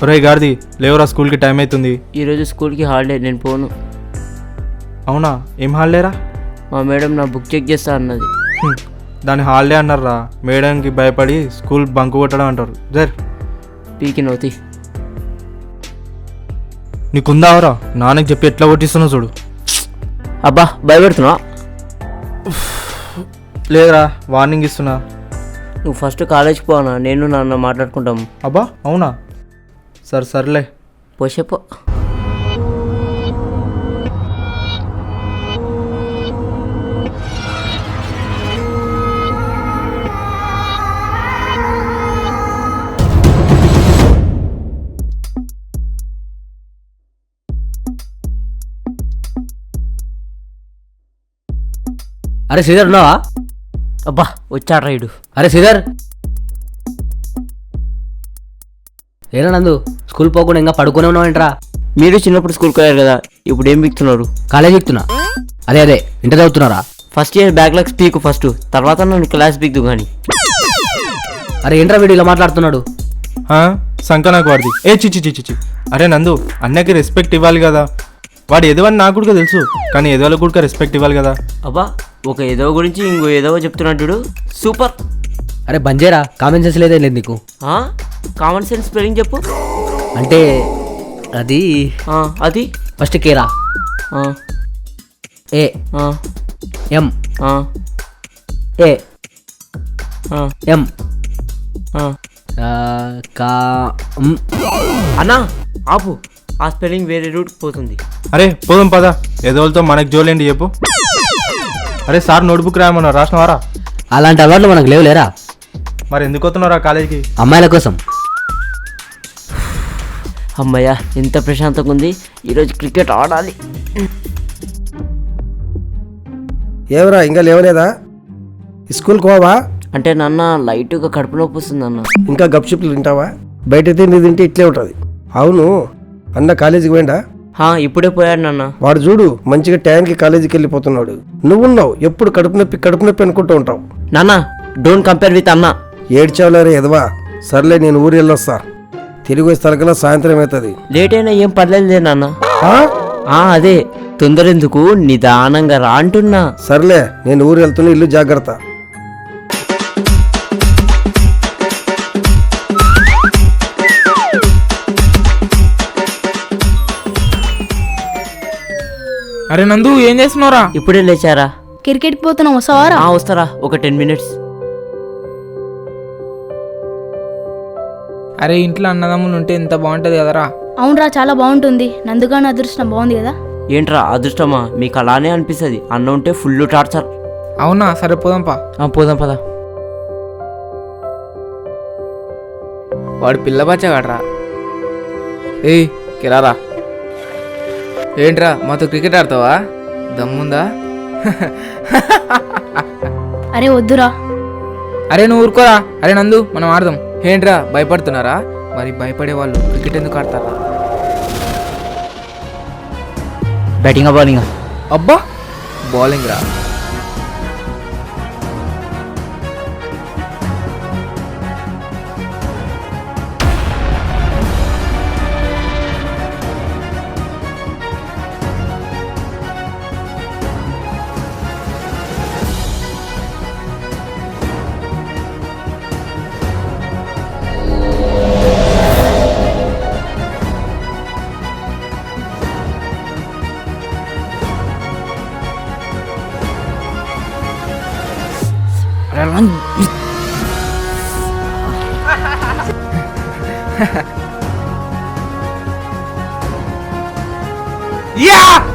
ఒరే గాడిది లేవరా, స్కూల్కి టైం అవుతుంది. ఈరోజు స్కూల్కి హాలిడే, నేను పోను. అవునా, ఏం హాలిడేరా? మా మేడం నా బుక్ చెక్ చేస్తా అన్నది. దాని హాలిడే అన్నారా? మేడంకి భయపడి స్కూల్ బంక్ కొట్టడం అంటారు. జర్ పీకి నోతి. నీకుందావరా, నాన్నకి చెప్పి ఎట్లా కొట్టిస్తున్నావు చూడు. అబ్బా భయపెడుతున్నా. లేదురా, వార్నింగ్ ఇస్తున్నా. నువ్వు ఫస్ట్ కాలేజ్కి పోనా, నేను నాన్న మాట్లాడుకుంటాము. అబ్బా అవునా, సర్లే పోసేపో. అరే శ్రీధర్ ఉన్నావా? అబ్బా వచ్చాడు రైడు. అరే శ్రీధర్, ఏరా నందు స్కూల్ పోకుండా ఇంకా పడుకునే ఉన్నావేంట్రా? మీరు చిన్నప్పుడు స్కూల్కి వెళ్ళారు కదా, ఇప్పుడు ఏం బిక్తున్నారు? కాలేజ్ ఎక్కుతున్నా. అదే ఇంటర్ చదువుతున్నారా? ఫస్ట్ ఇయర్ బ్యాక్లాగ్స్ పీకు ఫస్ట్, తర్వాత నన్ను క్లాస్ బిక్దు కానీ. అరే ఏంట్రా వీడు ఇలా మాట్లాడుతున్నాడు? సంకనాకు వాడిది. చిచి. అరే నందు, అన్నకి రెస్పెక్ట్ ఇవ్వాలి కదా. వాడు ఎదవని నాకు కూడా తెలుసు, కానీ ఎదవలకు కూడా రెస్పెక్ట్ ఇవ్వాలి కదా. అబ్బా ఒక ఏదో గురించి ఇంకో ఏదో చెప్తున్నాడు. సూపర్. అరే బంజేరా, కామన్ సెన్స్ లేదే లేదు నీకు? కామన్ సెన్స్ స్పెల్లింగ్ చెప్పు. అంటే అది అది ఫస్ట్ కేరా, ఏ ఎం ఏ ఎం కా అన్నా ఆపు, ఆ స్పెల్లింగ్ వేరే రూట్ పోతుంది. అరే పోదాం పదా, ఎదవలతో మనకు జోలేండి చెప్పు. అరే సార్ నోట్బుక్ రాయమన్నా, రాసినవారా? అలాంటి అలవాట్లు మనకు లేవులేరా. మరి ఎందుకు వస్తున్నారా కాలేజీకి? అమ్మాయిల కోసం. అమ్మయ్య ఎంత ప్రశాంతంగా ఉంది, ఈరోజు క్రికెట్ ఆడాలి. ఏవరా ఇంకా లేవలేదా? స్కూల్కి పోవా? అంటే నాన్న లైట్గా కడుపు నొప్పి వస్తుంది అన్న. ఇంకా గప్చిప్లు తింటావా? బయట తింటే ఇట్లే ఉంటుంది. అవును, అన్న కాలేజీకి పోయిండా? ఇప్పుడే పోయాడు నాన్న. వాడు చూడు మంచిగా టైంకి కాలేజీకి వెళ్ళిపోతున్నాడు. నువ్వున్నావు ఎప్పుడు కడుపు నొప్పి అనుకుంటూ ఉంటావు. నాన్న డోంట్ కంపేర్ విత్ అన్న. ఏడ్చావులేరే ఎదవా. సర్లే నేను ఊరు వెళ్ళొస్తా, తిరిగి వచ్చేసరికల్లా సాయంత్రం అవుతుంది. లేట్ అయినా ఏం పర్లేదు నాన్న. అదే తొందర ఎందుకు, నిదానంగా రా అంటున్నా. సర్లే నేను ఊరు వెళ్తున్నా, ఇల్లు జాగ్రత్త. అరే నందు ఏం చేస్తున్నావురా? ఇప్పుడే లేచారా? క్రికెట్ పోతున్నాం, వస్తావారా? వస్తారా, ఒక 10 minutes. అరే ఇంట్లో అన్నదమ్ములు ఉంటే ఎంత బాగుంటది కదరా. అవునరా, చాలా బాగుంటుంది. నందుగాని అదృష్టం బాగుంది కదా. ఏంట్రా అదృష్టమా? మీకు అలానే అనిపిస్తుంది, అన్న ఉంటే ఫుల్ టార్చర్. అవునా, సరే పోదాంపా. పోదాం పదా. వాడు పిల్ల బచ్చగాడ్రా. ఏయ్ కిరారా. ఏంట్రా మాతో క్రికెట్ ఆడతావా? దమ్ముందా? అరే వద్దురా. అరే నువ్వు ఊరుకోరా. అరే నందు మనం ఆడదాం. ఏంట్రా భయపడుతున్నారా? మరి భయపడే వాళ్ళు క్రికెట్ ఎందుకు ఆడతారా? Batting bowling? అబ్బా బౌలింగ్ రా.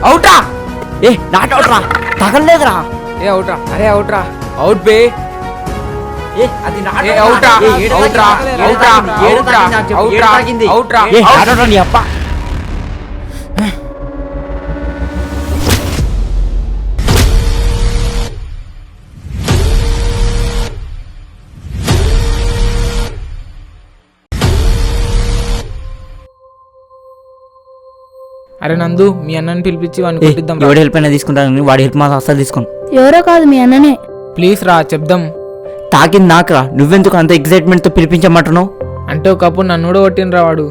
అవుటా? నాట్ అవుట్ రా, తగలేదురా. అవుట్రా. అరే అవుట్రా, అవుట్ బే. అది నీ అప్ప. అరే నందు మీ అన్నని పిలిపించి వాడిని కొట్టిద్దాం. ఎవడి హెల్ప్ అయినా తీసుకుంటాను, వాడి హెల్ప్ మాత్రం అస్సలు తీసుకోను. ఎవరో కాదు మీ అన్ననే. ప్లీజ్ రా చెప్దాం. తాకింది నాకురా, నువ్వెందుకు అంత ఎగ్జైట్మెంట్తో పిలిపించమంటున్నావు? అంటే ఒకప్పుడు నన్ను కూడా కొట్టినరా వాడు.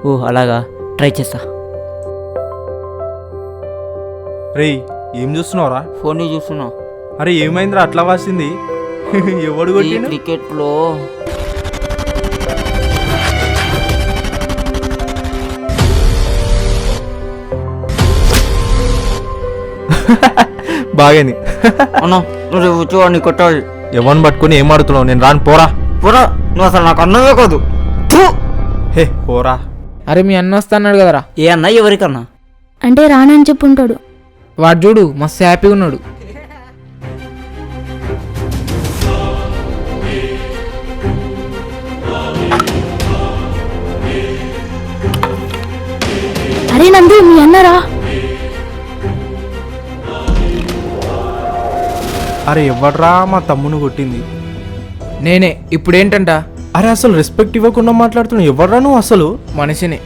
ఓ అలాగా, ట్రై చేస్తా. రేయ్ ఏం చూస్తున్నావురా? ఫోన్ చూస్తున్నా. అరే ఏమైందిరా అట్లా వాసింది? ఎవడు ఈ కొట్టిండు? క్రికెట్లో బాగాని. అన్నా నువ్వు వచ్చి కొట్టాలి. ఎవరిని పట్టుకుని ఏం ఆడుతున్నావు? నేను రాను, పోరా. పురా నువ్వు అసలు నాకు అన్నవే కాదు. థూ. హే పోరా. అరే మీ అన్న వస్తా అన్నాడు కదరా. ఏ అన్నా ఎవరికన్నా? అంటే రానని చెప్పుంటాడు. వాడు చూడు మస్తు హ్యాపీగా ఉన్నాడు. అరే నందు మీ అన్నరా? అరే ఎవడ్రా మా తమ్ముని కొట్టింది? నేనే. ఇప్పుడు ఏంటంట? అరే అసలు రెస్పెక్ట్ ఇవ్వకుండా మాట్లాడుతున్నావు. ఎవడ్రా నువ్వు అసలు? మనిషిని.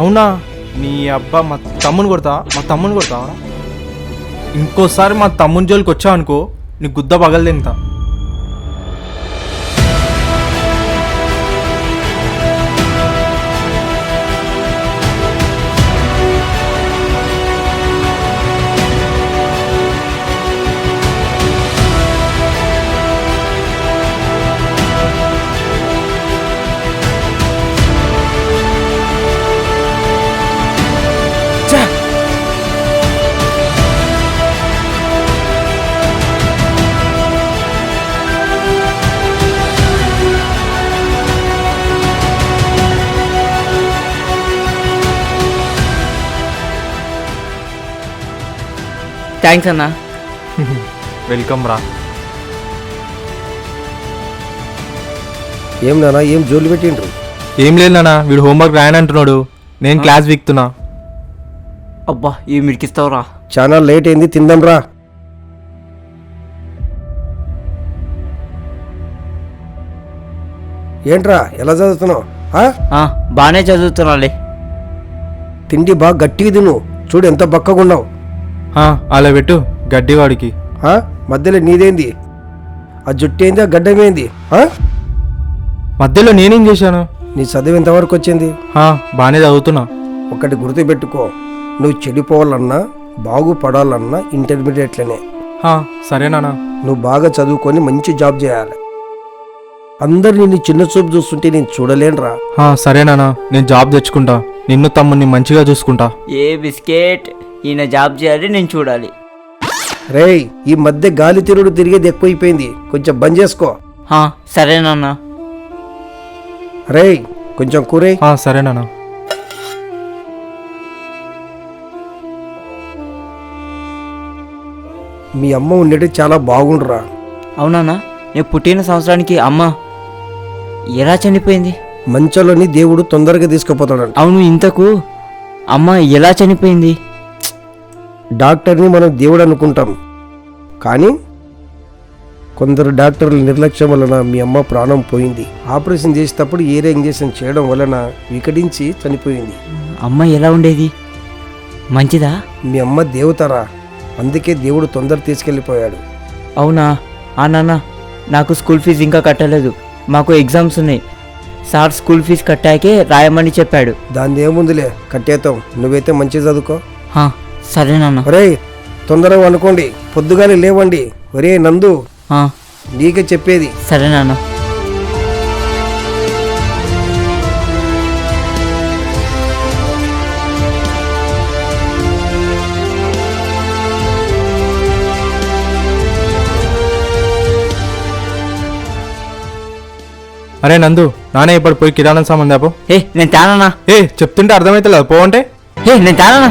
అవునా? నీ అబ్బా మా తమ్ముని కొడతావా? ఇంకోసారి మా తమ్ముని జోలికి వచ్చావు అనుకో, నీ గుద్ద పగలు తింటా. థ్యాంక్స్ అన్నా. వెల్కమ్ రా. ఏం నానా ఏం జోలు పెట్టిండ్రు? ఏం లేదు నాన్న, వీడు హోంవర్క్ రాయనంటున్నాడు, నేను క్లాస్ వీక్తున్నా. అబ్బా ఈ మిడికిస్తావురా. చాలా లేట్ అయింది, తిందాం రా. ఏంట్రా ఎలా చదువుతున్నావు? బాగానే చదువుతున్నాలే. తిండి బాగా గట్టిగా తిను. చూడు ఎంత బక్కగున్నావు. అలా పెట్టు గడ్డివాడికి. మధ్యలో నీదేంది? ఆ జుట్టు ఏంది? ఆ గడ్డమేంది? మధ్యలో నేనేం చేశాను? నీ చదువు ఎంతవరకు వచ్చింది? బాగానే చదువుతున్నా. ఒకటి గుర్తుపెట్టుకో, నువ్వు చెడిపోవాలన్నా బాగుపడాలన్నా ఇంటర్మీడియట్లనే. సరేనా? నువ్వు బాగా చదువుకొని మంచి జాబ్ చేయాలి. అందరు నిన్ను చిన్న చూపు చూస్తుంటే నేను చూడలేనురా. సరేనా, నేను జాబ్ తెచ్చుకుంటా, నిన్ను తమ్ముని మంచిగా చూసుకుంటా. ఏ బిస్కెట్, ఈయన జాబ్ చేయాలి, నేను చూడాలి. రేయ్ ఈ మధ్య గాలి తిరుగుడు తిరిగేది ఎక్కువైపోయింది, కొంచెం బంద్ చేసుకో. సరేనన్నా. రేయ్ కొంచెం కూరే. సరేనా? మీ అమ్మ ఉండేది చాలా బాగుండురా. అవునన్నా, నేను పుట్టిన సంవత్సరానికి అమ్మ ఎలా చనిపోయింది? మంచంలోని దేవుడు తొందరగా తీసుకుపోతాడంట. అవును, ఇంతకు అమ్మ ఎలా చనిపోయింది? డాక్టర్ని మనం దేవుడు అనుకుంటాం, కానీ కొందరు డాక్టర్ల నిర్లక్ష్యం వలన మీ అమ్మ ప్రాణం పోయింది. ఆపరేషన్ చేసేటప్పుడు ఏరే ఇంజెక్షన్ చేయడం వలన వికటించి చనిపోయింది. అమ్మ ఎలా ఉండేది? మంచిదా? మీ అమ్మ దేవతరా, అందుకే దేవుడు తొందర తీసుకెళ్ళిపోయాడు. అవునా? నాన్న, నాకు స్కూల్ ఫీజు ఇంకా కట్టలేదు, మాకు ఎగ్జామ్స్ ఉన్నాయి. సార్ స్కూల్ ఫీజు కట్టాకే రాయమని చెప్పాడు. దాన్ని ఏముందిలే, కట్టేద్దాం. నువ్వైతే మంచిగా చదువుకో. సరేనన్నా. ఒరే తొందరగా అనుకోండి, పొద్దుగానే లేవండి. ఒరే నందు, నీకే చెప్పేది. సరేనన్నా. అరే నందు, నానే ఇప్పుడు పోయి కిరాణా సామాన్ దాపో. నేను తేనన్నా. చెప్తుంటే అర్థమైతే లేదు, పో అంటే. నేను తేనన్నా.